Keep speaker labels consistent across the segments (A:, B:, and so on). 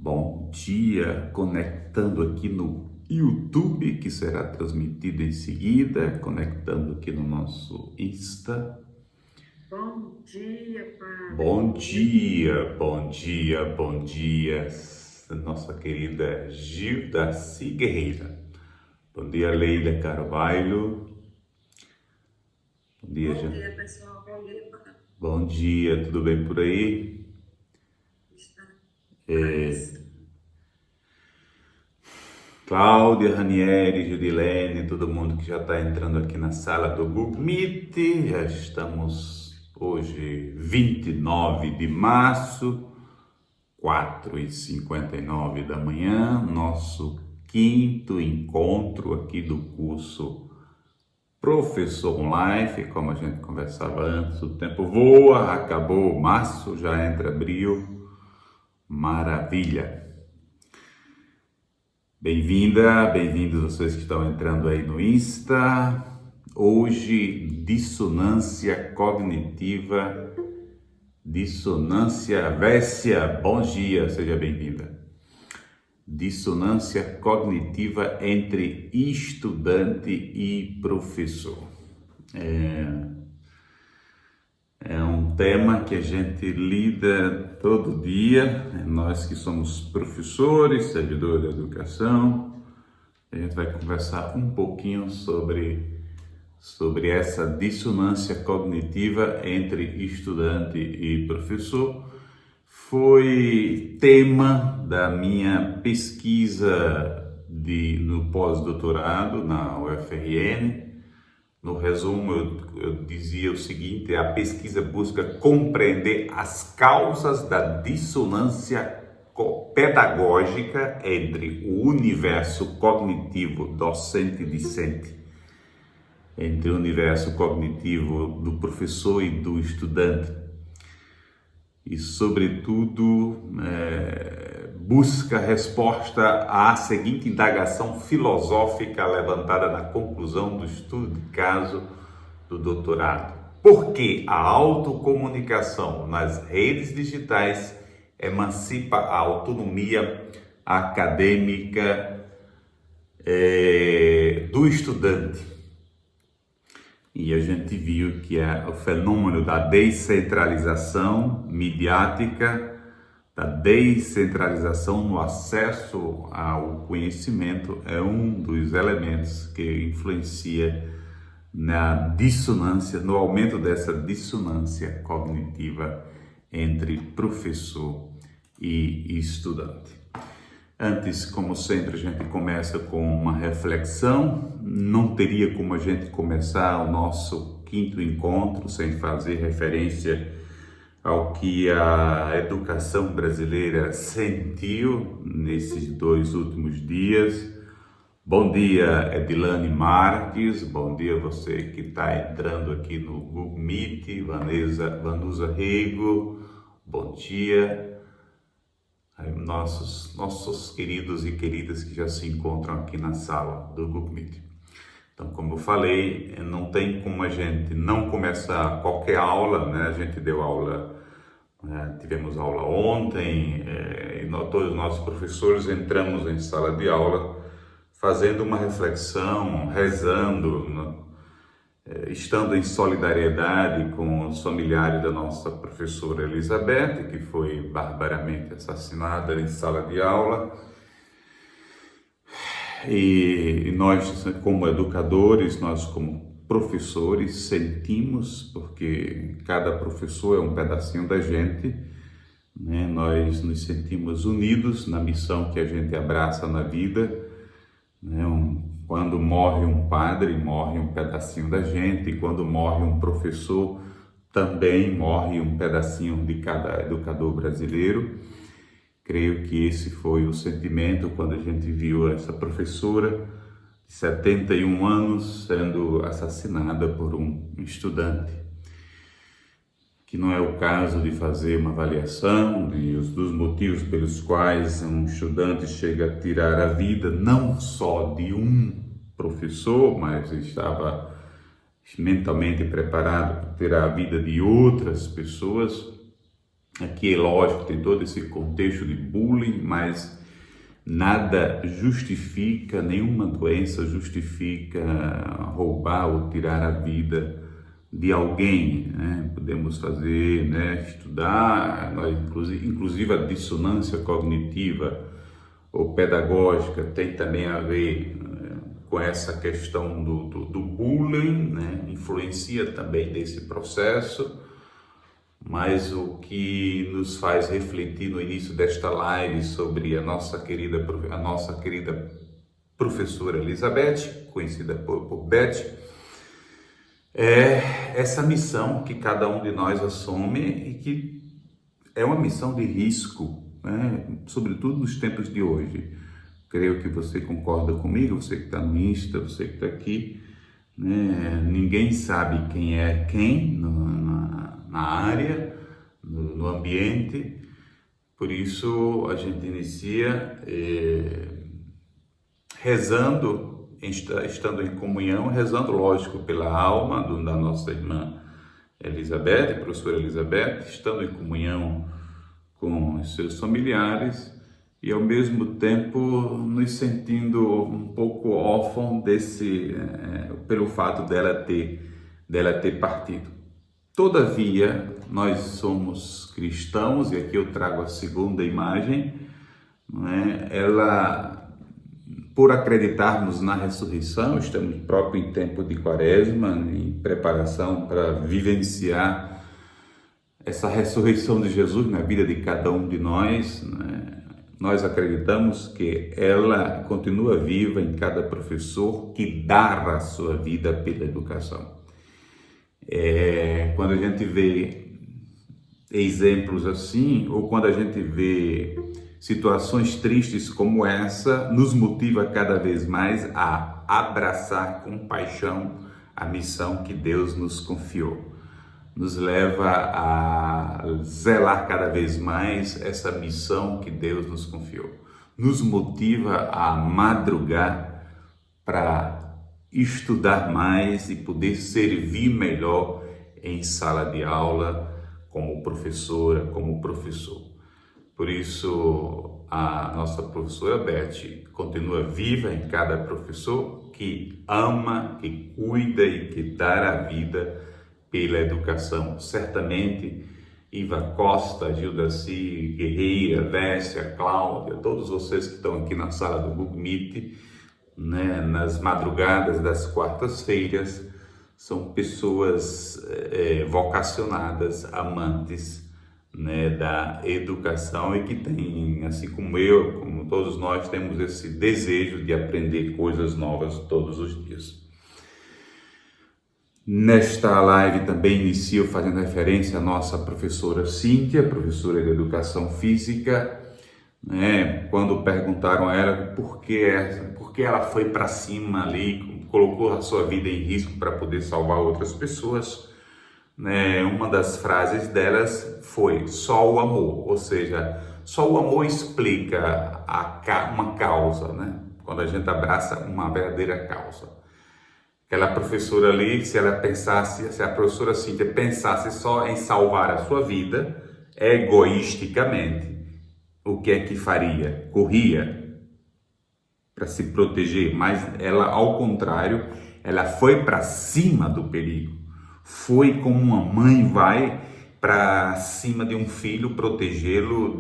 A: Bom dia, conectando aqui no YouTube, que será transmitido em seguida, conectando aqui no nosso Insta.
B: Bom dia, Padre.
A: Bom dia, nossa querida Gildaci Guerreira. Bom dia, Leila Carvalho.
B: Bom dia, pessoal. Bom dia, Padre.
A: Bom dia, tudo bem por aí? Cláudia, Ranieri, Judilene, todo mundo que já está entrando aqui na sala do Google Meet. Já estamos hoje 29 de março, 4h59 da manhã, nosso quinto encontro aqui do curso Professor Life. Como a gente conversava antes, o tempo voa, acabou março, já entra abril, maravilha. Bem-vindos vocês que estão entrando aí no Insta. Hoje, dissonância cognitiva, Vécia, bom dia, seja bem-vinda. Dissonância cognitiva entre estudante e professor. É um tema que a gente lida todo dia, nós que somos professores, servidores da educação. A gente vai conversar um pouquinho sobre essa dissonância cognitiva entre estudante e professor. Foi tema da minha pesquisa no pós-doutorado na UFRN. No resumo, eu dizia o seguinte: a pesquisa busca compreender as causas da dissonância pedagógica entre o universo cognitivo docente-discente, entre o universo cognitivo do professor e do estudante, e, sobretudo, busca resposta à seguinte indagação filosófica levantada na conclusão do estudo de caso do doutorado: por que a autocomunicação nas redes digitais emancipa a autonomia acadêmica do estudante? E a gente viu que o fenômeno da descentralização midiática, da descentralização no acesso ao conhecimento, é um dos elementos que influencia na dissonância, no aumento dessa dissonância cognitiva entre professor e estudante. Antes, como sempre, a gente começa com uma reflexão. Não teria como a gente começar o nosso quinto encontro sem fazer referência ao que a educação brasileira sentiu nesses 2 últimos dias. Bom dia, Edilane Marques. Bom dia você que está entrando aqui no Google Meet. Vanusa Rego. Bom dia. Nossos queridos e queridas que já se encontram aqui na sala do Google Meet. Então, como eu falei, não tem como a gente não começar qualquer aula, né? A gente deu aula, tivemos aula ontem, e todos os nossos professores entramos em sala de aula fazendo uma reflexão, rezando, estando em solidariedade com os familiares da nossa professora Elizabeth, que foi barbaramente assassinada em sala de aula. E nós, como educadores, nós como professores, sentimos, porque cada professor é um pedacinho da gente, né? Nós nos sentimos unidos na missão que a gente abraça na vida, né? Quando morre um padre, morre um pedacinho da gente, e quando morre um professor, também morre um pedacinho de cada educador brasileiro. Creio que esse foi o sentimento quando a gente viu essa professora de 71 anos sendo assassinada por um estudante. Que não é o caso de fazer uma avaliação dos motivos pelos quais um estudante chega a tirar a vida, não só de um professor, mas estava mentalmente preparado para tirar a vida de outras pessoas. Aqui é lógico, tem todo esse contexto de bullying, mas nada justifica, nenhuma doença justifica roubar ou tirar a vida de alguém, né? Podemos fazer, né, estudar, inclusive a dissonância cognitiva ou pedagógica tem também a ver, né, com essa questão do bullying, né? Influencia também nesse processo. Mas o que nos faz refletir no início desta live sobre a nossa querida professora Elizabeth, conhecida por Beth, é essa missão que cada um de nós assume e que é uma missão de risco, né? Sobretudo nos tempos de hoje. Creio que você concorda comigo, você que está no Insta, você que está aqui, né? Ninguém sabe quem é quem na área, no ambiente, por isso a gente inicia rezando, estando em comunhão, rezando, lógico, pela alma da nossa irmã Elizabeth, professora Elizabeth, estando em comunhão com os seus familiares e ao mesmo tempo nos sentindo um pouco órfãos pelo fato dela ter partido. Todavia, nós somos cristãos, e aqui eu trago a segunda imagem, né? Por acreditarmos na ressurreição, estamos próprio em tempo de quaresma, em preparação para vivenciar essa ressurreição de Jesus na vida de cada um de nós, né? Nós acreditamos que ela continua viva em cada professor que dá a sua vida pela educação. Quando a gente vê exemplos assim, ou quando a gente vê situações tristes como essa, nos motiva cada vez mais a abraçar com paixão a missão que Deus nos confiou. Nos leva a zelar cada vez mais essa missão que Deus nos confiou. Nos motiva a madrugar para estudar mais e poder servir melhor em sala de aula, como professora, como professor. Por isso, a nossa professora Beth continua viva em cada professor que ama, que cuida e que dá a vida pela educação. Certamente, Iva Costa, Gildaci, Guerreira, Vécia, Cláudia, todos vocês que estão aqui na sala do Google Meet, né, nas madrugadas das quartas-feiras, são pessoas vocacionadas, amantes, né, da educação e que têm, assim como eu, como todos nós, temos esse desejo de aprender coisas novas todos os dias. Nesta live também inicio fazendo referência à nossa professora Cíntia, professora de Educação Física, né? Quando perguntaram a ela por que ela foi para cima ali, colocou a sua vida em risco para poder salvar outras pessoas, né? Uma das frases delas foi só o amor, ou seja, só o amor explica uma causa, né? Quando a gente abraça uma verdadeira causa. Aquela professora ali, se a professora Cíntia pensasse só em salvar a sua vida, egoisticamente, o que é que faria? Corria para se proteger, mas ela, ao contrário, ela foi para cima do perigo. Foi como uma mãe vai para cima de um filho, protegê-lo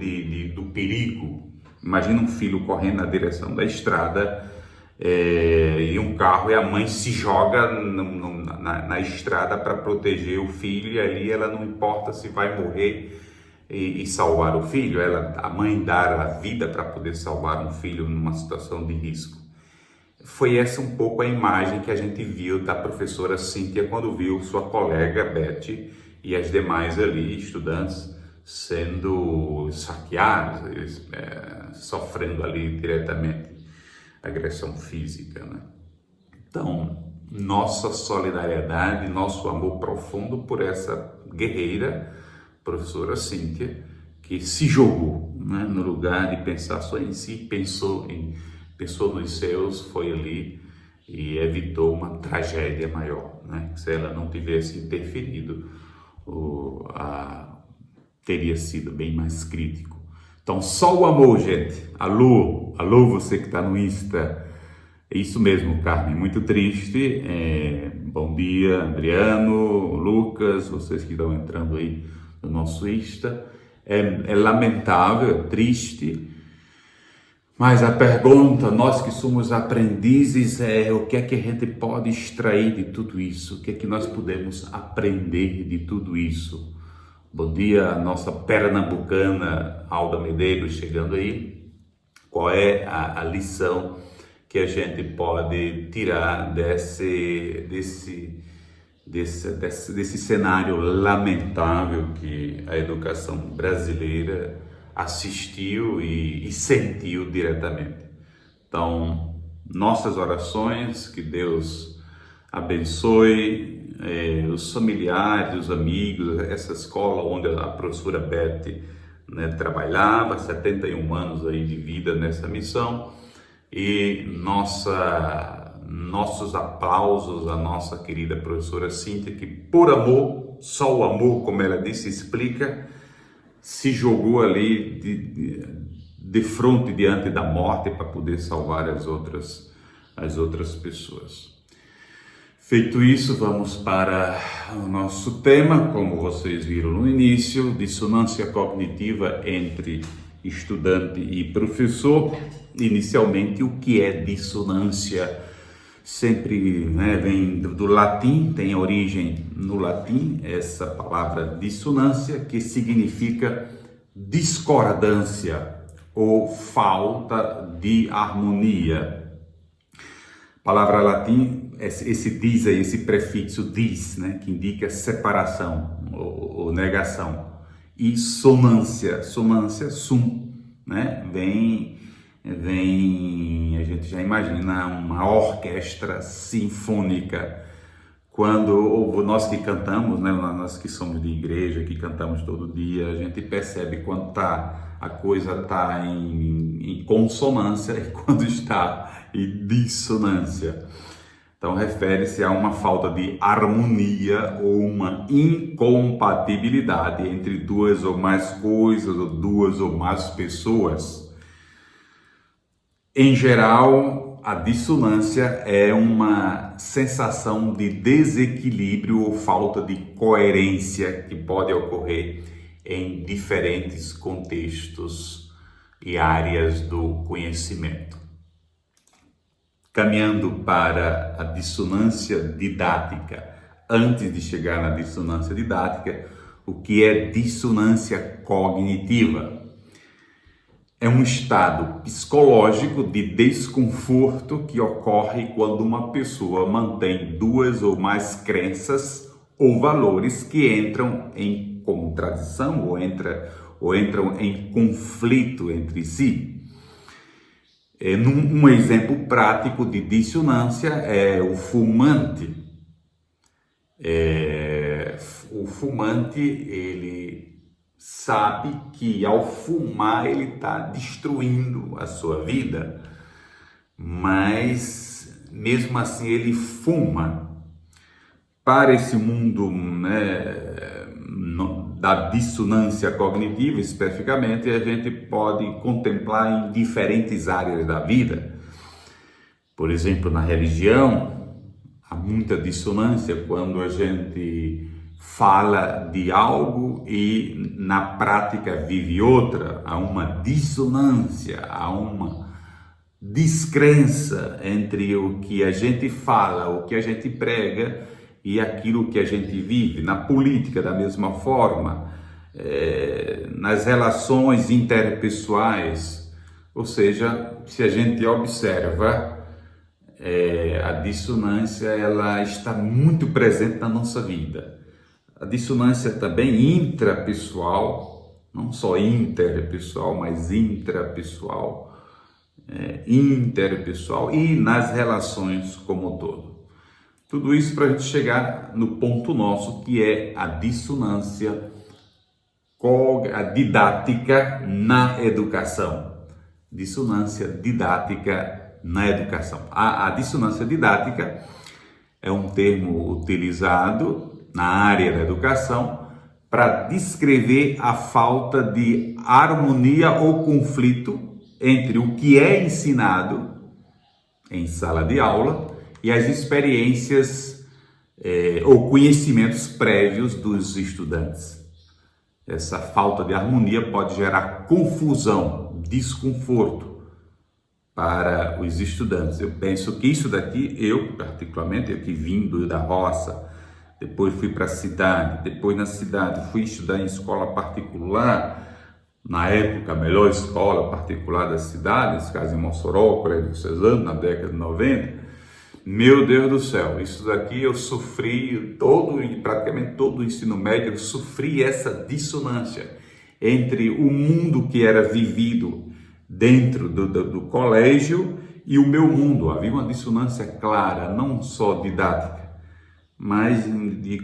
A: do perigo. Imagina um filho correndo na direção da estrada, e um carro, e a mãe se joga na estrada para proteger o filho, e ali ela não importa se vai morrer e salvar o filho, a mãe dar a vida para poder salvar um filho numa situação de risco. Foi essa um pouco a imagem que a gente viu da professora Cíntia quando viu sua colega Beth e as demais ali, estudantes, sendo saqueados, sofrendo ali diretamente agressão física, né? Então, nossa solidariedade, nosso amor profundo por essa guerreira, professora Cíntia, que se jogou, né, no lugar de pensar só em si, pensou nos seus, foi ali e evitou uma tragédia maior, né? Se ela não tivesse interferido, teria sido bem mais crítico. Então, só o amor, gente. Alô, você que está no Insta. É isso mesmo, Carmen, muito triste. Bom dia, Adriano, Lucas, vocês que estão entrando aí no nosso Insta. É lamentável, é triste, mas a pergunta, nós que somos aprendizes, é o que é que a gente pode extrair de tudo isso? O que é que nós podemos aprender de tudo isso? Bom dia, nossa pernambucana Alda Medeiros chegando aí. Qual é a lição que a gente pode tirar desse cenário lamentável que a educação brasileira assistiu e sentiu diretamente? Então, nossas orações, que Deus abençoe os familiares, os amigos, essa escola onde a professora Beth, né, trabalhava, 71 anos aí de vida nessa missão, e nossos aplausos à nossa querida professora Cíntia, que por amor, só o amor, como ela disse, explica, se jogou ali de frente diante da morte para poder salvar as outras pessoas. Feito isso, vamos para o nosso tema, como vocês viram no início, dissonância cognitiva entre estudante e professor. Inicialmente, o que é dissonância? Sempre, né, vem do latim, tem origem no latim, essa palavra dissonância, que significa discordância ou falta de harmonia. Palavra latim, esse dis aí, esse prefixo dis, né, que indica separação ou negação. E sonância, sum, né, vem, a gente já imagina uma orquestra sinfônica. Quando nós que cantamos, né, nós que somos de igreja, que cantamos todo dia, a gente percebe quando a coisa está em consonância e quando está em dissonância. Então, refere-se a uma falta de harmonia ou uma incompatibilidade entre duas ou mais coisas ou duas ou mais pessoas. Em geral, a dissonância é uma sensação de desequilíbrio ou falta de coerência que pode ocorrer em diferentes contextos e áreas do conhecimento. Caminhando para a dissonância didática, antes de chegar na dissonância didática, o que é dissonância cognitiva? É um estado psicológico de desconforto que ocorre quando uma pessoa mantém duas ou mais crenças ou valores que entram em contradição ou entram em conflito entre si. Um exemplo prático de dissonância é o fumante. O fumante, ele sabe que ao fumar ele está destruindo a sua vida, mas mesmo assim ele fuma. Para esse mundo, né, da dissonância cognitiva, especificamente, a gente pode contemplar em diferentes áreas da vida. Por exemplo, na religião, há muita dissonância quando a gente fala de algo e na prática vive outra. Há uma dissonância, há uma descrença entre o que a gente fala, o que a gente prega e aquilo que a gente vive. Na política, da mesma forma, nas relações interpessoais, ou seja, se a gente observa, a dissonância ela está muito presente na nossa vida. A dissonância também intrapessoal, não só interpessoal, mas intrapessoal, interpessoal e nas relações como um todo. Tudo isso para a gente chegar no ponto nosso, que é a dissonância didática na educação. Dissonância didática na educação. A dissonância didática é um termo utilizado na área da educação para descrever a falta de harmonia ou conflito entre o que é ensinado em sala de aula e as experiências ou conhecimentos prévios dos estudantes. Essa falta de harmonia pode gerar confusão, desconforto para os estudantes. Eu penso que isso daqui, particularmente, eu que vim da roça, depois fui para a cidade, depois na cidade fui estudar em escola particular, na época a melhor escola particular da cidade, nesse caso em Mossoró, Colégio Diocesano, na década de 90, meu Deus do céu, isso daqui eu sofri praticamente todo o ensino médio, eu sofri essa dissonância entre o mundo que era vivido dentro do colégio e o meu mundo. Havia uma dissonância clara, não só didática, mas de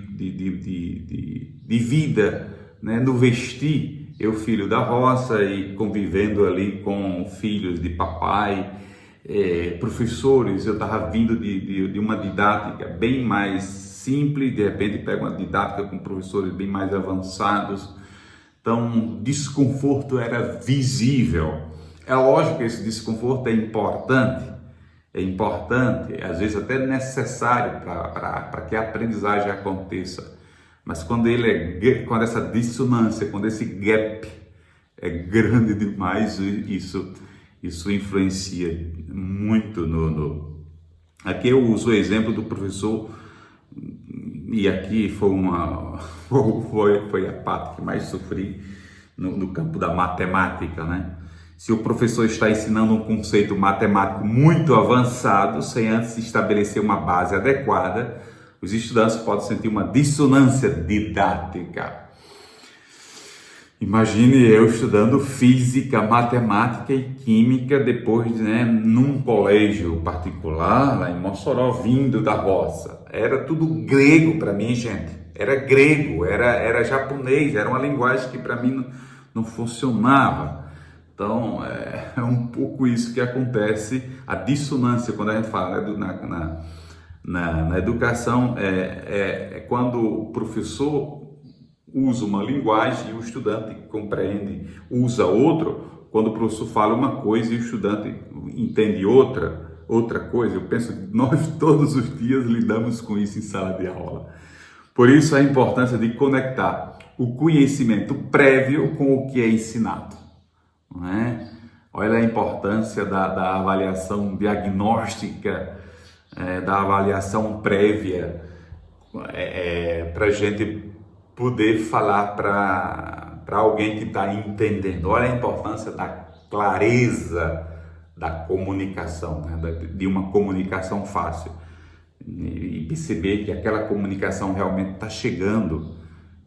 A: vida, né? No vestir. Eu, filho da roça, e convivendo ali com filhos de papai, professores, eu estava vindo de uma didática bem mais simples, de repente pego uma didática com professores bem mais avançados, então desconforto era visível. É lógico que esse desconforto é importante, às vezes até necessário para que a aprendizagem aconteça. Mas quando essa dissonância, quando esse gap é grande demais, isso influencia muito Aqui eu uso o exemplo do professor, e aqui foi a parte que mais sofri no campo da matemática, né? Se o professor está ensinando um conceito matemático muito avançado, sem antes estabelecer uma base adequada, os estudantes podem sentir uma dissonância didática. Imagine eu estudando física, matemática e química depois, num colégio particular, lá em Mossoró, vindo da roça. Era tudo grego para mim, gente. Era grego, era japonês, era uma linguagem que para mim não funcionava. Então, é um pouco isso que acontece, a dissonância, quando a gente fala na educação, é quando o professor usa uma linguagem e o estudante compreende, usa outro. Quando o professor fala uma coisa e o estudante entende outra coisa. Eu penso que nós todos os dias lidamos com isso em sala de aula. Por isso a importância de conectar o conhecimento prévio com o que é ensinado, não é? Olha a importância da avaliação diagnóstica, da avaliação prévia, para a gente poder falar para alguém que está entendendo. Olha a importância da clareza da comunicação, né? De uma comunicação fácil, e perceber que aquela comunicação realmente está chegando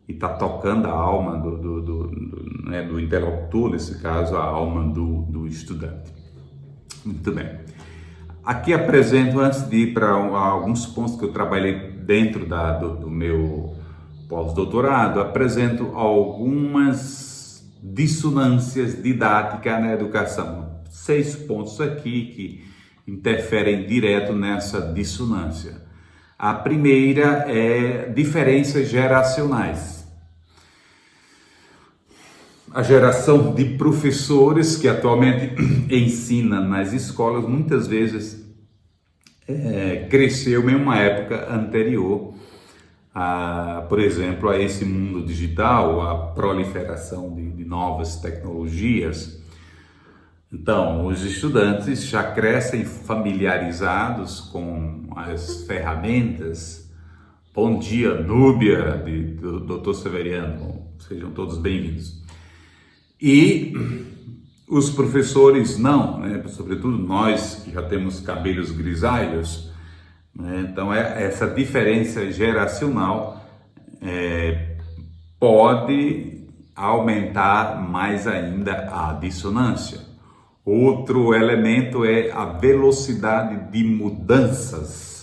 A: e está tocando a alma do interlocutor, nesse caso a alma do estudante. Muito bem. Aqui apresento, antes de ir para alguns pontos que eu trabalhei dentro do meu pós-doutorado, apresento algumas dissonâncias didáticas na educação. 6 pontos aqui que interferem direto nessa dissonância. A primeira é diferenças geracionais. A geração de professores que atualmente ensina nas escolas muitas vezes cresceu em uma época anterior, por exemplo, a esse mundo digital, a proliferação de novas tecnologias. Então, os estudantes já crescem familiarizados com as ferramentas. Bom dia, Núbia, do Dr. Severiano, sejam todos bem-vindos. E os professores não, né? Sobretudo nós que já temos cabelos grisalhos, né? Então essa diferença geracional pode aumentar mais ainda a dissonância. Outro elemento é a velocidade de mudanças.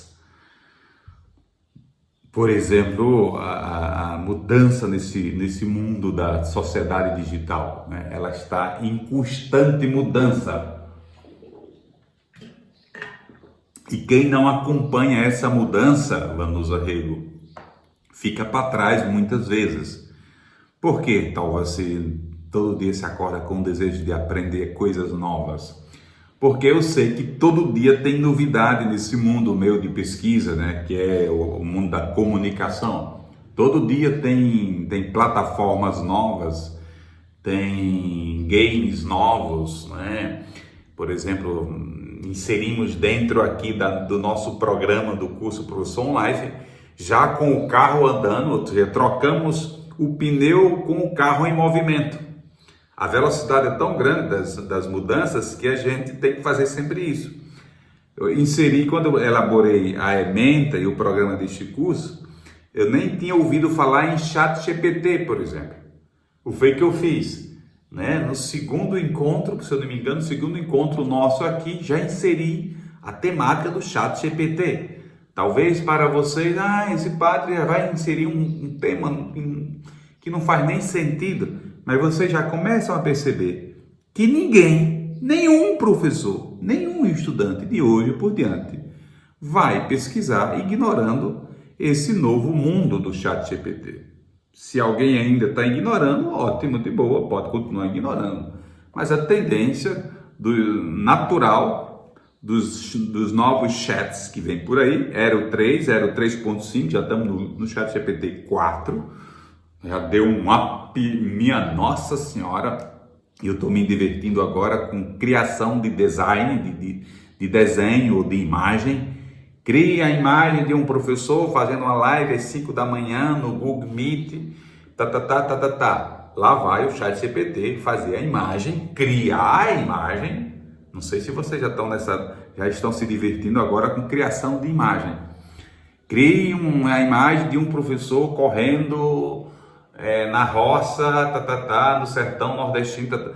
A: Por exemplo, a mudança nesse mundo da sociedade digital, né? Ela está em constante mudança. E quem não acompanha essa mudança, Vanusa Rego, fica para trás muitas vezes. Por que tal você todo dia se acorda com o desejo de aprender coisas novas? Porque eu sei que todo dia tem novidade nesse mundo meu de pesquisa, né? Que é o mundo da comunicação. Todo dia tem plataformas novas, tem games novos, né? Por exemplo, inserimos dentro aqui do nosso programa do curso Professor OnLife, já com o carro andando, ou seja, trocamos o pneu com o carro em movimento. A velocidade é tão grande das mudanças que a gente tem que fazer sempre isso. Eu inseri, quando eu elaborei a ementa e o programa deste curso, eu nem tinha ouvido falar em ChatGPT, por exemplo. O que eu fiz? Né? No segundo encontro, se eu não me engano, no segundo encontro nosso aqui, já inseri a temática do ChatGPT. Talvez para vocês, esse padre vai inserir um tema que não faz nem sentido, mas vocês já começam a perceber que nenhum professor, nenhum estudante de hoje por diante vai pesquisar ignorando esse novo mundo do ChatGPT. Se alguém ainda está ignorando, ótimo, de boa, pode continuar ignorando. Mas a tendência natural dos novos chats que vem por aí, era o 3, era o 3.5, já estamos no ChatGPT 4, já deu um up, minha Nossa Senhora, e eu estou me divertindo agora com criação de design, de desenho ou de imagem. Cria a imagem de um professor fazendo uma live às 5 da manhã no Google Meet, Lá vai o ChatGPT fazer a imagem, criar a imagem. Não sei se vocês já estão se divertindo agora com criação de imagem. Crie a imagem de um professor correndo na roça, no sertão nordestino.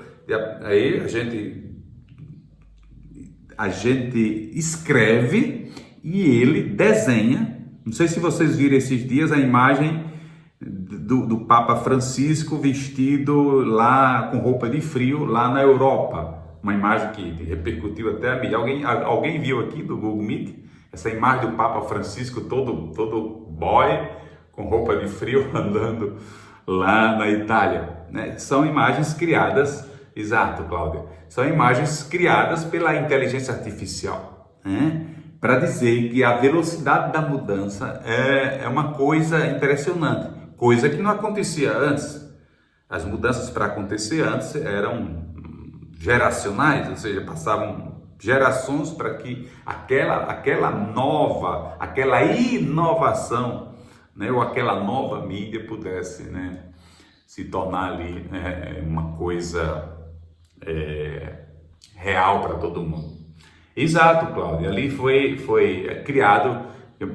A: Aí a gente escreve e ele desenha. Não sei se vocês viram esses dias a imagem do Papa Francisco vestido lá com roupa de frio lá na Europa. Uma imagem que repercutiu até a mídia. Alguém viu aqui do Google Meet essa imagem do Papa Francisco todo boy com roupa de frio andando lá na Itália, né? São imagens criadas, exato, Cláudia, são imagens criadas pela inteligência artificial, né? Para dizer que a velocidade da mudança é uma coisa impressionante, coisa que não acontecia antes. As mudanças para acontecer antes eram geracionais, ou seja, passavam gerações para que aquela inovação, né, ou aquela nova mídia pudesse, né, se tornar ali uma coisa real para todo mundo. Exato, Cláudia, ali foi criado,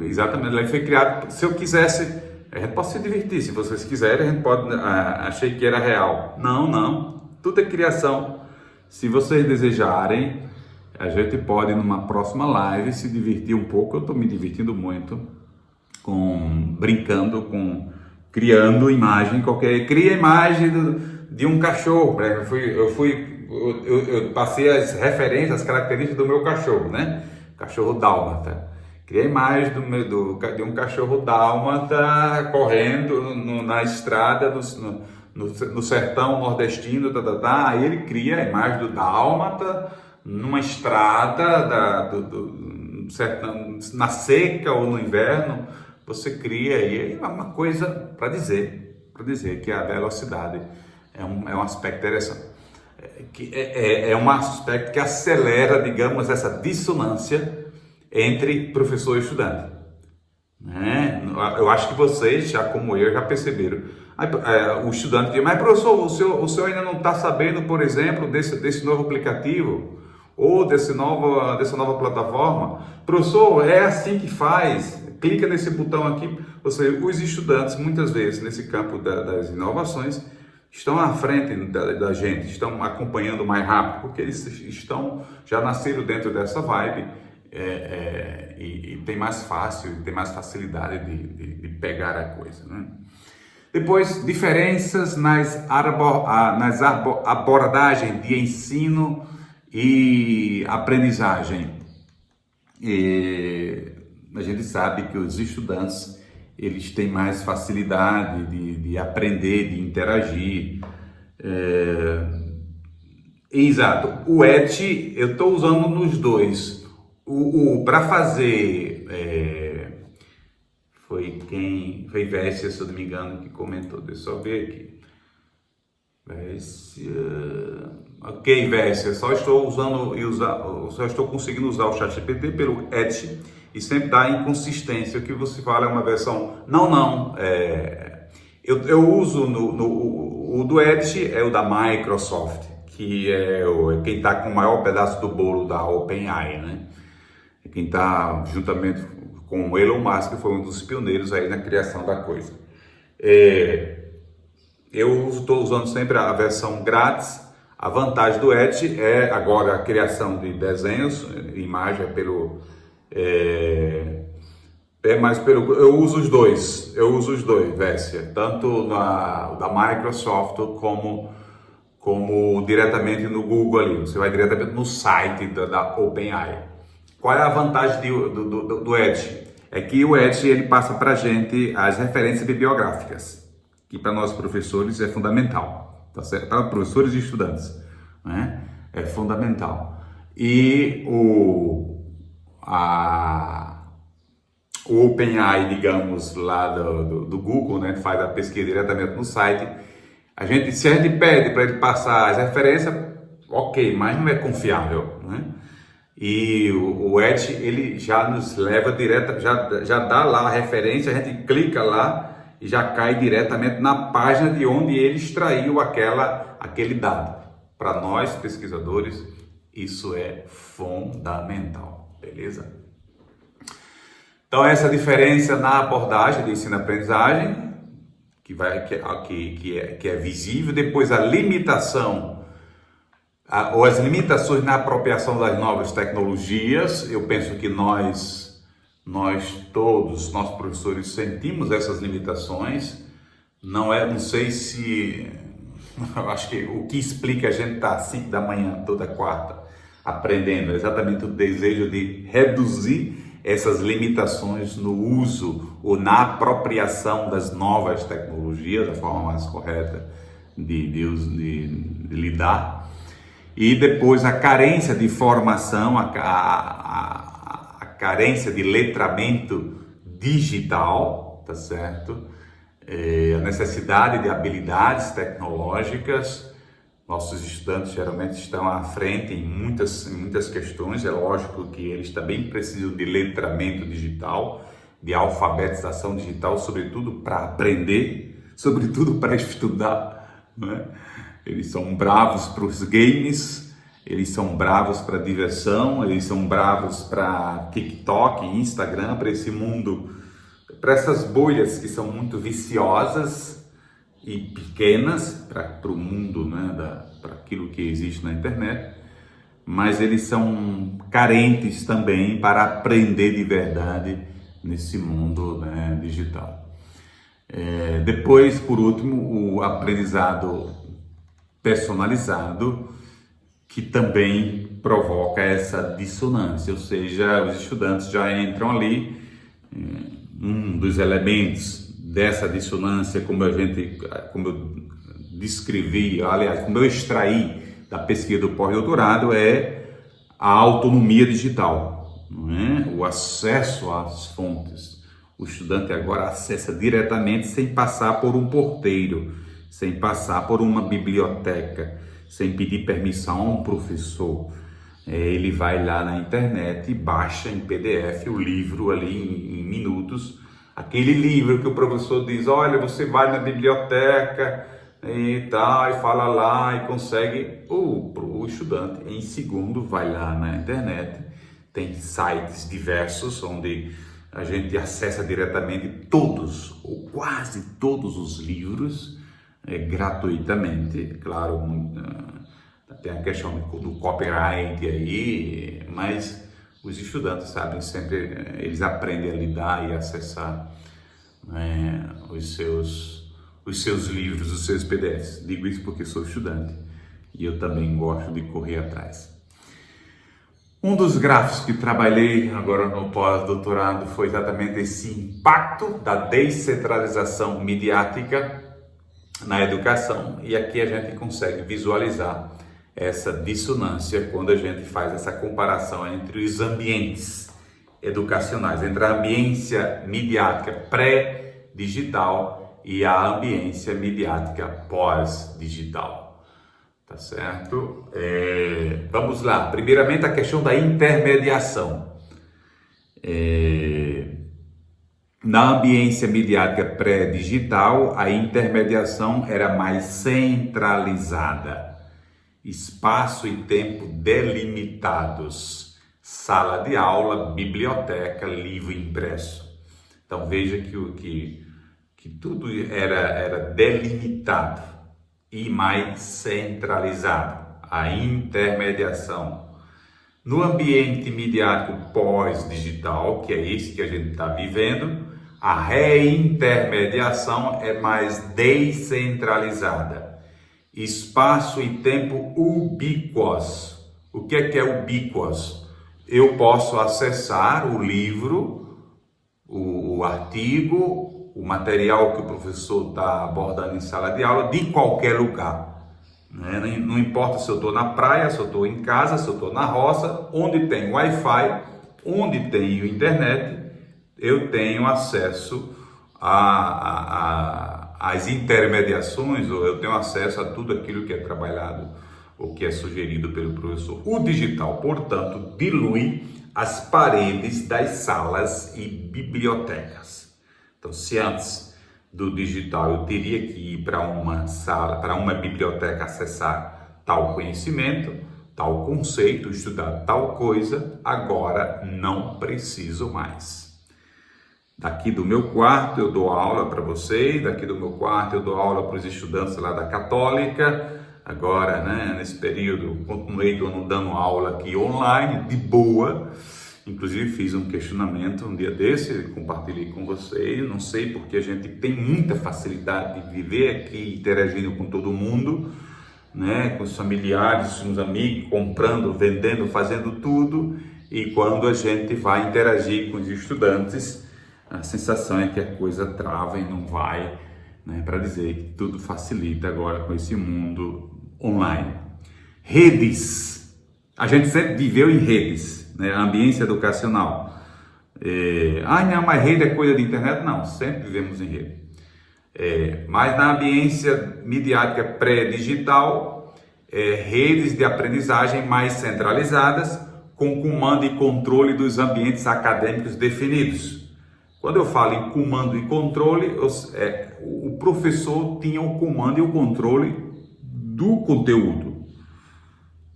A: exatamente, ali foi criado, se eu quisesse, a gente pode se divertir, se vocês quiserem, a gente pode, achei que era real. Não, tudo é criação. Se vocês desejarem, a gente pode numa próxima live se divertir um pouco, eu estou me divertindo muito, brincando com, criando imagem qualquer, cria imagem de um cachorro, eu passei as referências, as características do meu cachorro, né? Cachorro dálmata. Cria a imagem de um cachorro dálmata correndo na estrada no sertão nordestino, aí ele cria a imagem do dálmata numa estrada do sertão, na seca ou no inverno. Você cria aí uma coisa para dizer que a velocidade é um aspecto interessante. É um aspecto que acelera, digamos, essa dissonância entre professor e estudante, né? Eu acho que vocês, já como eu, já perceberam. O estudante diz, mas professor, o senhor ainda não está sabendo, por exemplo, desse novo aplicativo ou dessa nova plataforma? Professor, é assim que faz, clica nesse botão aqui. Ou seja, os estudantes, muitas vezes, nesse campo das inovações, estão à frente da gente, estão acompanhando mais rápido, porque eles já nasceram dentro dessa vibe e tem mais facilidade de pegar a coisa, né? Depois, diferenças nas abordagens de ensino e aprendizagem. A gente sabe que os estudantes, eles têm mais facilidade de aprender, de interagir. Exato. O Edge eu estou usando nos dois. Para fazer, foi Vécia, se eu não me engano, que comentou. Deixa eu só ver aqui. Vécia. Ok, Vécia, só estou conseguindo usar o ChatGPT pelo Edge e sempre dá inconsistência. O que você fala é uma versão. Não. Eu uso o do Edge é o da Microsoft, que é quem está com o maior pedaço do bolo da OpenAI, né? Quem está juntamente com o Elon Musk foi um dos pioneiros aí na criação da coisa. Eu estou usando sempre a versão grátis. A vantagem do Edge é agora a criação de desenhos, imagem eu uso os dois, Vécia, tanto da Microsoft como diretamente no Google ali, você vai diretamente no site da OpenAI. Qual é a vantagem do Edge? É que o Edge ele passa para a gente as referências bibliográficas, que para nós professores é fundamental, tá certo? Para professores e estudantes, né? É fundamental. E o OpenAI, digamos, lá do Google, né, que faz a pesquisa diretamente no site, se a gente pede para ele passar as referências, ok, mas não é confiável, né? E o Edge, ele já nos leva direto, já dá lá a referência, a gente clica lá e já cai diretamente na página de onde ele extraiu aquele dado. Para nós, pesquisadores, isso é fundamental, beleza? Então, essa diferença na abordagem de ensino-aprendizagem, que é visível. Depois, a limitação, ou as limitações na apropriação das novas tecnologias. Eu penso que nós professores, sentimos essas limitações. Não sei se... Eu acho que o que explica a gente estar às 5 da manhã, toda quarta, aprendendo, é exatamente o desejo de reduzir essas limitações no uso ou na apropriação das novas tecnologias, da forma mais correta de lidar. E depois a carência de formação, a carência de letramento digital, tá certo? A necessidade de habilidades tecnológicas. Nossos estudantes geralmente estão à frente em muitas questões. É lógico que eles também precisam de letramento digital, de alfabetização digital, sobretudo para aprender, sobretudo para estudar, né? Eles são bravos para os games, eles são bravos para a diversão, eles são bravos para TikTok, Instagram, para esse mundo, para essas bolhas que são muito viciosas e pequenas para o mundo, né, para aquilo que existe na internet, mas eles são carentes também para aprender de verdade nesse mundo, né, digital. Depois, por último, o aprendizado personalizado, que também provoca essa dissonância, ou seja, os estudantes já entram ali, um dos elementos dessa dissonância, como eu descrevi, aliás, como eu extraí da pesquisa do pós-doutorado, é a autonomia digital, não é? O acesso às fontes. O estudante agora acessa diretamente sem passar por um porteiro, sem passar por uma biblioteca, sem pedir permissão a um professor. Ele vai lá na internet e baixa em PDF o livro ali em minutos. Aquele livro que o professor diz, olha, você vai na biblioteca e tal, e fala lá e consegue. O estudante, em segundo, vai lá na internet. Tem sites diversos onde a gente acessa diretamente todos, ou quase todos os livros, gratuitamente. Claro, tem a questão do copyright aí, mas os estudantes, sabem, sempre eles aprendem a lidar e acessar, né, os seus livros, os seus PDFs. Digo isso porque sou estudante e eu também gosto de correr atrás. Um dos gráficos que trabalhei agora no pós-doutorado foi exatamente esse impacto da descentralização midiática na educação, e aqui a gente consegue visualizar essa dissonância quando a gente faz essa comparação entre os ambientes educacionais, entre a ambiência midiática pré-digital e a ambiência midiática pós-digital, tá certo? Vamos lá, primeiramente a questão da intermediação. Na ambiência midiática pré-digital, a intermediação era mais centralizada, espaço e tempo delimitados, sala de aula, biblioteca, livro impresso. Então veja que tudo era delimitado e mais centralizado, a intermediação. No ambiente midiático pós-digital, que é esse que a gente está vivendo, a reintermediação é mais descentralizada, espaço e tempo ubíquos. O que é ubíquos? Eu posso acessar o livro, o artigo, o material que o professor está abordando em sala de aula, de qualquer lugar. Não importa se eu estou na praia, se eu estou em casa, se eu estou na roça, onde tem Wi-Fi, onde tem internet, eu tenho acesso às intermediações, ou eu tenho acesso a tudo aquilo que é trabalhado ou que é sugerido pelo professor. O digital, portanto, dilui as paredes das salas e bibliotecas. Então, se antes do digital eu teria que ir para uma sala, para uma biblioteca acessar tal conhecimento, tal conceito, estudar tal coisa, agora não preciso mais. Daqui do meu quarto eu dou aula para vocês, daqui do meu quarto eu dou aula para os estudantes lá da Católica. Agora, nesse período, continuei dando aula aqui online, de boa. Inclusive fiz um questionamento um dia desse, compartilhei com vocês. Não sei porque a gente tem muita facilidade de viver aqui interagindo com todo mundo, com os familiares, com os amigos, comprando, vendendo, fazendo tudo. E quando a gente vai interagir com os estudantes, a sensação é que a coisa trava e não vai, para dizer que tudo facilita agora com esse mundo online. Redes. A gente sempre viveu em redes, a ambiência educacional. Não, mas rede é coisa de internet? Não, sempre vivemos em rede. Mas na ambiência midiática pré-digital, redes de aprendizagem mais centralizadas, com comando e controle dos ambientes acadêmicos definidos. Quando eu falo em comando e controle, o professor tinha o comando e o controle do conteúdo,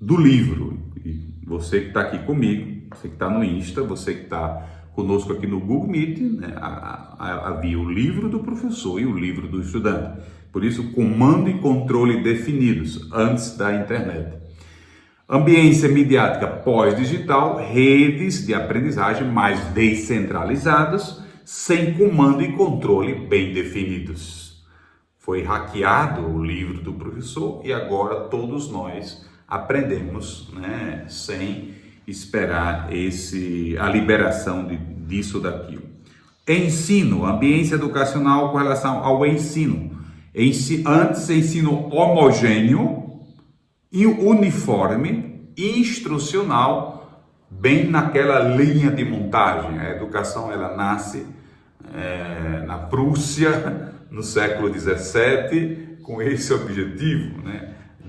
A: do livro. E você que está aqui comigo, você que está no Insta, você que está conosco aqui no Google Meet, havia o livro do professor e o livro do estudante. Por isso, comando e controle definidos antes da internet. Ambiência midiática pós-digital, redes de aprendizagem mais descentralizadas, sem comando e controle bem definidos. Foi hackeado o livro do professor e agora todos nós aprendemos, sem esperar a liberação disso ou daquilo. Ensino, ambiência educacional com relação ao ensino. Antes, ensino homogêneo e uniforme, instrucional, bem naquela linha de montagem. A educação ela nasce na Prússia, no século XVII, com esse objetivo,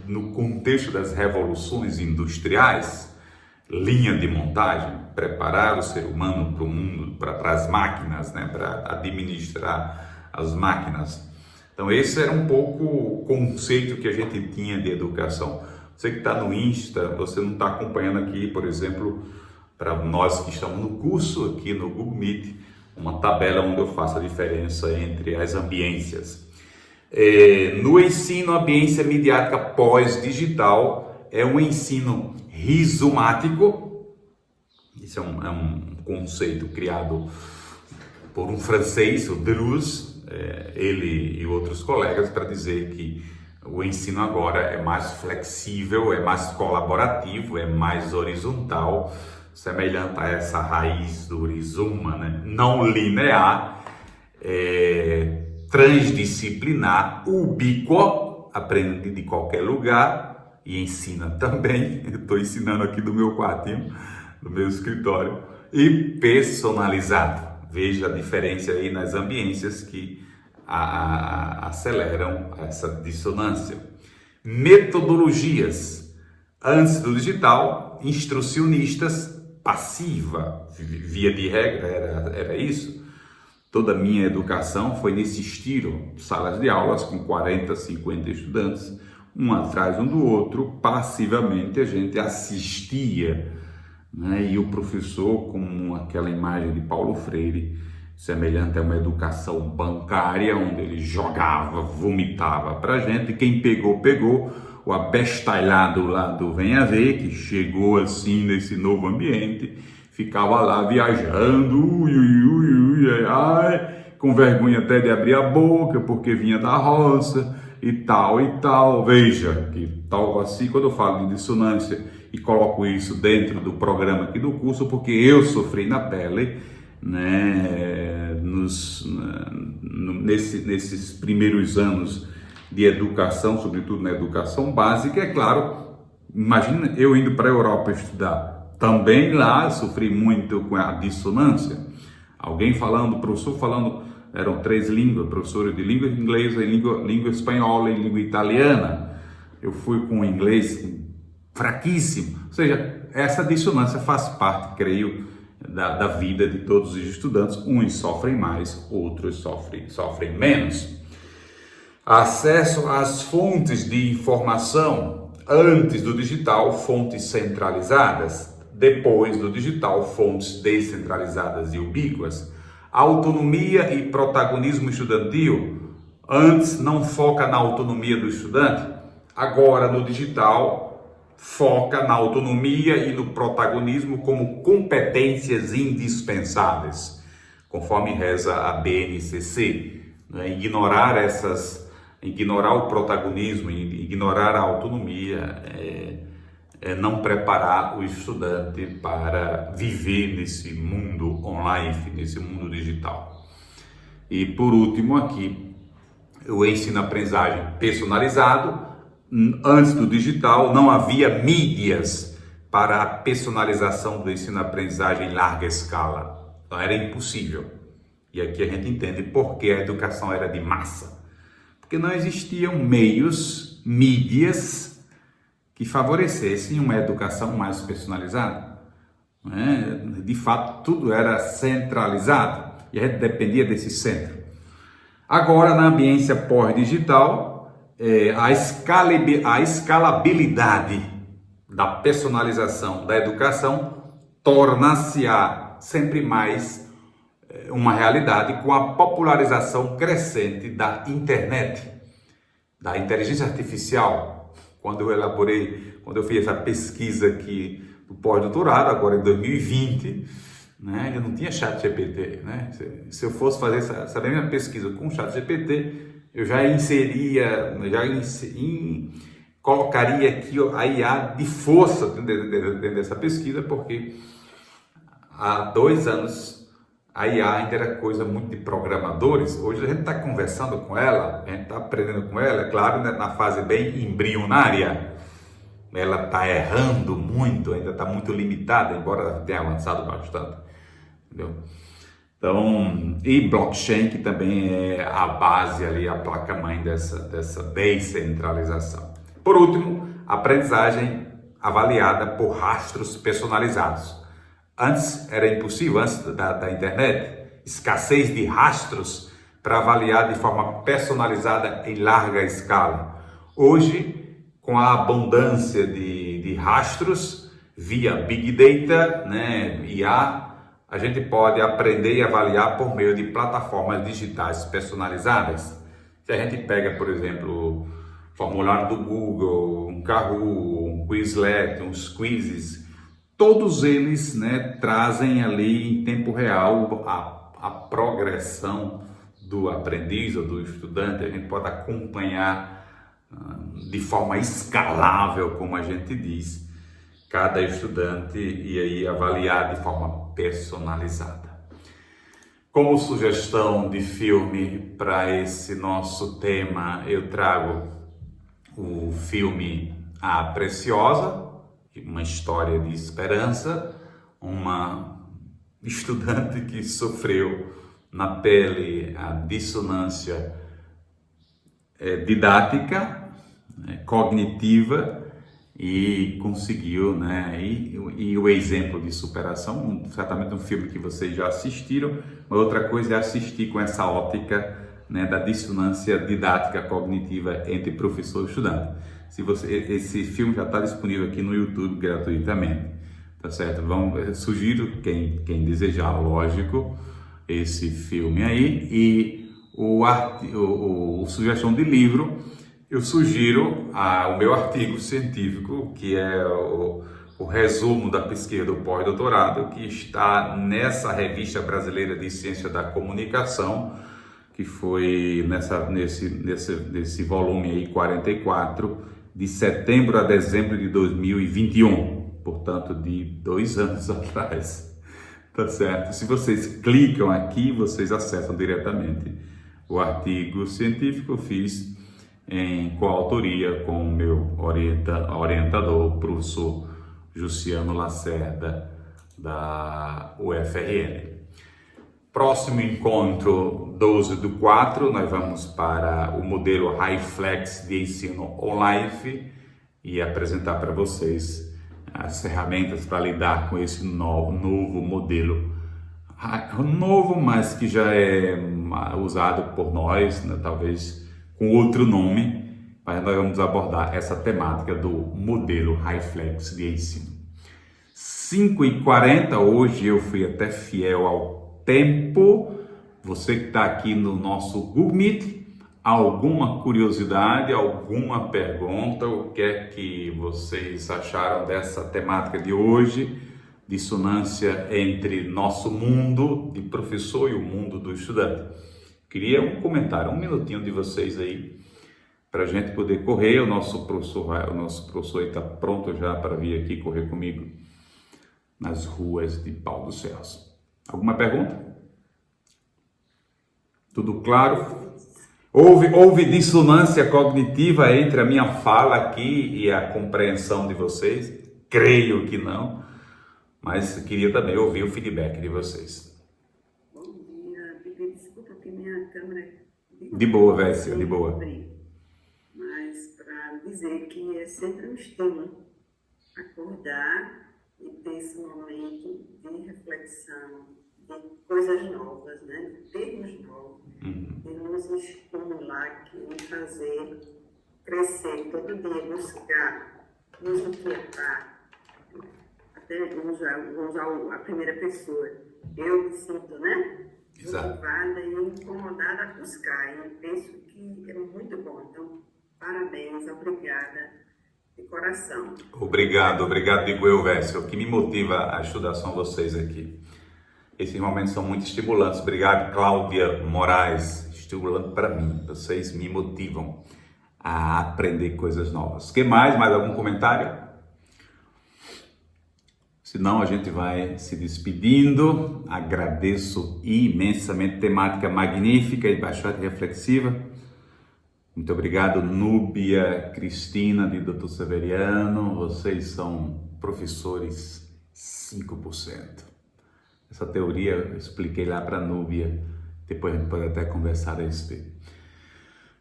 A: no contexto das revoluções industriais, linha de montagem, preparar o ser humano para o mundo, para as máquinas, para administrar as máquinas. Então esse era um pouco o conceito que a gente tinha de educação. Você que está no Insta, você não está acompanhando aqui, por exemplo, para nós que estamos no curso aqui no Google Meet, uma tabela onde eu faço a diferença entre as ambiências. No ensino, a ambiência midiática pós-digital é um ensino rizomático. Isso é um conceito criado por um francês, o Deleuze, ele e outros colegas, para dizer que O ensino agora é mais flexível, é mais colaborativo, é mais horizontal, semelhante a essa raiz do rizoma, né? Não linear, transdisciplinar, ubíqua, aprende de qualquer lugar e ensina também. Eu estou ensinando aqui do meu quartinho, do meu escritório, e personalizado. Veja a diferença aí nas ambiências que aceleram essa dissonância. Metodologias. Antes do digital, instrucionistas, passiva, via de regra era isso. Toda a minha educação foi nesse estilo, salas de aulas com 40, 50 estudantes, um atrás um do outro, passivamente a gente assistia, né? E o professor, com aquela imagem de Paulo Freire, semelhante a uma educação bancária, onde ele jogava, vomitava para a gente. Quem pegou, pegou. O abestalhado lá do Venha Ver, que chegou assim nesse novo ambiente, ficava lá viajando, com vergonha até de abrir a boca, porque vinha da roça e tal e tal. Veja que tal assim, quando eu falo de dissonância e coloco isso dentro do programa aqui do curso, porque eu sofri na pele, né, nesses primeiros anos de educação, sobretudo na educação básica. É claro, imagina eu indo para a Europa estudar, também lá sofri muito com a dissonância, alguém falando, professor falando, eram 3 línguas, professores de língua inglesa, língua espanhola e língua italiana. Eu fui com o inglês fraquíssimo, ou seja, essa dissonância faz parte, creio, da vida de todos os estudantes. Uns sofrem mais, outros sofrem menos. Acesso às fontes de informação. Antes do digital, fontes centralizadas. Depois do digital, fontes descentralizadas e ubíquas. Autonomia e protagonismo estudantil. Antes não foca na autonomia do estudante, agora no digital foca na autonomia e no protagonismo como competências indispensáveis, conforme reza a BNCC, né? Ignorar o protagonismo, ignorar a autonomia é não preparar o estudante para viver nesse mundo online, nesse mundo digital. E por último aqui, o ensino-aprendizagem personalizado. Antes do digital, não havia mídias para a personalização do ensino-aprendizagem em larga escala. Então era impossível. E aqui a gente entende por que a educação era de massa. Porque não existiam meios, mídias, que favorecessem uma educação mais personalizada. De fato, tudo era centralizado e a gente dependia desse centro. Agora, na ambiência pós-digital, a escalabilidade da personalização da educação torna-se-á sempre mais uma realidade com a popularização crescente da internet, da inteligência artificial. Quando eu fiz essa pesquisa aqui do pós-doutorado, agora em 2020, né, eu não tinha ChatGPT, né? Se eu fosse fazer essa mesma pesquisa com ChatGPT, eu já colocaria aqui a IA de força dentro dessa pesquisa, porque há 2 anos a IA ainda era coisa muito de programadores. Hoje a gente está conversando com ela, a gente está aprendendo com ela, é claro, né, na fase bem embrionária. Ela está errando muito, ainda está muito limitada, embora ela tenha avançado bastante. Entendeu? Então, e blockchain, que também é a base ali, a placa-mãe dessa descentralização. Por último, aprendizagem avaliada por rastros personalizados. Antes era impossível, antes da internet, escassez de rastros para avaliar de forma personalizada em larga escala. Hoje, com a abundância de rastros via Big Data, né, IA, a gente pode aprender e avaliar por meio de plataformas digitais personalizadas. Se a gente pega, por exemplo, o formulário do Google, um Kahoot, um Quizlet, uns quizzes, todos eles, né, trazem ali em tempo real a progressão do aprendiz ou do estudante. A gente pode acompanhar de forma escalável, como a gente diz, cada estudante e aí avaliar de forma personalizada. Como sugestão de filme para esse nosso tema, eu trago o filme A Preciosa, uma história de esperança, uma estudante que sofreu na pele a dissonância didática, cognitiva, e conseguiu, e o exemplo de superação, certamente um filme que vocês já assistiram, mas outra coisa é assistir com essa ótica, da dissonância didática cognitiva entre professor e estudante. Esse filme já está disponível aqui no YouTube gratuitamente, tá certo? Sugiro quem desejar, lógico, esse filme aí. E o sugestão de livro, eu sugiro o meu artigo científico, que é o resumo da pesquisa do pós-doutorado, que está nessa Revista Brasileira de Ciência da Comunicação, que foi nesse volume aí 44, de setembro a dezembro de 2021, portanto de 2 anos atrás, tá certo? Se vocês clicam aqui, vocês acessam diretamente o artigo científico. Eu fiz em coautoria com o meu orientador, o professor Jussiano Lacerda, da UFRN. Próximo encontro, 12/4, nós vamos para o modelo HyFlex de ensino online e apresentar para vocês as ferramentas para lidar com esse novo modelo. Novo, mas que já é usado por nós, talvez com outro nome, mas nós vamos abordar essa temática do modelo HyFlex de ensino. 5h40, hoje eu fui até fiel ao tempo. Você que está aqui no nosso Google Meet, alguma curiosidade, alguma pergunta? O que é que vocês acharam dessa temática de hoje? Dissonância entre nosso mundo de professor e o mundo do estudante. Queria um comentário, 1 minutinho de vocês aí, para a gente poder correr. O nosso professor está pronto já para vir aqui correr comigo nas ruas de Pau dos Ferros. Alguma pergunta? Tudo claro? Houve dissonância cognitiva entre a minha fala aqui e a compreensão de vocês? Creio que não, mas queria também ouvir o feedback de vocês.
B: Desculpa que minha câmera...
A: De boa, Vécia, de boa.
B: Mas para dizer que é sempre um estímulo acordar e ter esse momento de reflexão, de coisas novas, de termos novos, de nos estimular aqui, nos fazer crescer todo dia, buscar, nos inquietar. Até vamos usar a primeira pessoa. Eu me sinto, motivada e incomodada a buscar. E eu penso que é muito bom. Então, parabéns, obrigada de coração.
A: Obrigado, digo eu, Vécio. O que me motiva a estudar são vocês aqui. Esses momentos são muito estimulantes. Obrigado, Cláudia Moraes, estimulante para mim. Vocês me motivam a aprender coisas novas. Que mais? Mais algum comentário? Senão a gente vai se despedindo. Agradeço imensamente, temática magnífica e bastante reflexiva. Muito obrigado, Núbia, Cristina, de Dr. Severiano. Vocês são professores 5%. Essa teoria eu expliquei lá para a Núbia. Depois a gente pode até conversar a respeito.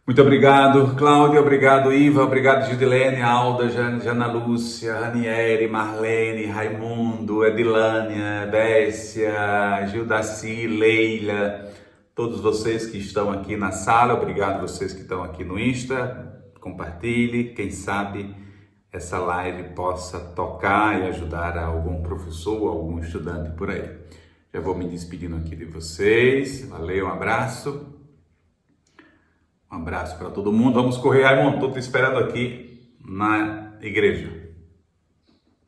A: Muito obrigado, Cláudia, obrigado, Iva, obrigado, Gidilene, Alda, Jana Lúcia, Ranieri, Marlene, Raimundo, Edilânia, Bécia, Gildaci, Leila, todos vocês que estão aqui na sala, obrigado vocês que estão aqui no Insta, compartilhe, quem sabe essa live possa tocar e ajudar a algum professor ou algum estudante por aí. Já vou me despedindo aqui de vocês, valeu, um abraço. Um abraço para todo mundo. Vamos correr, Raimundo. Estou te esperando aqui na igreja.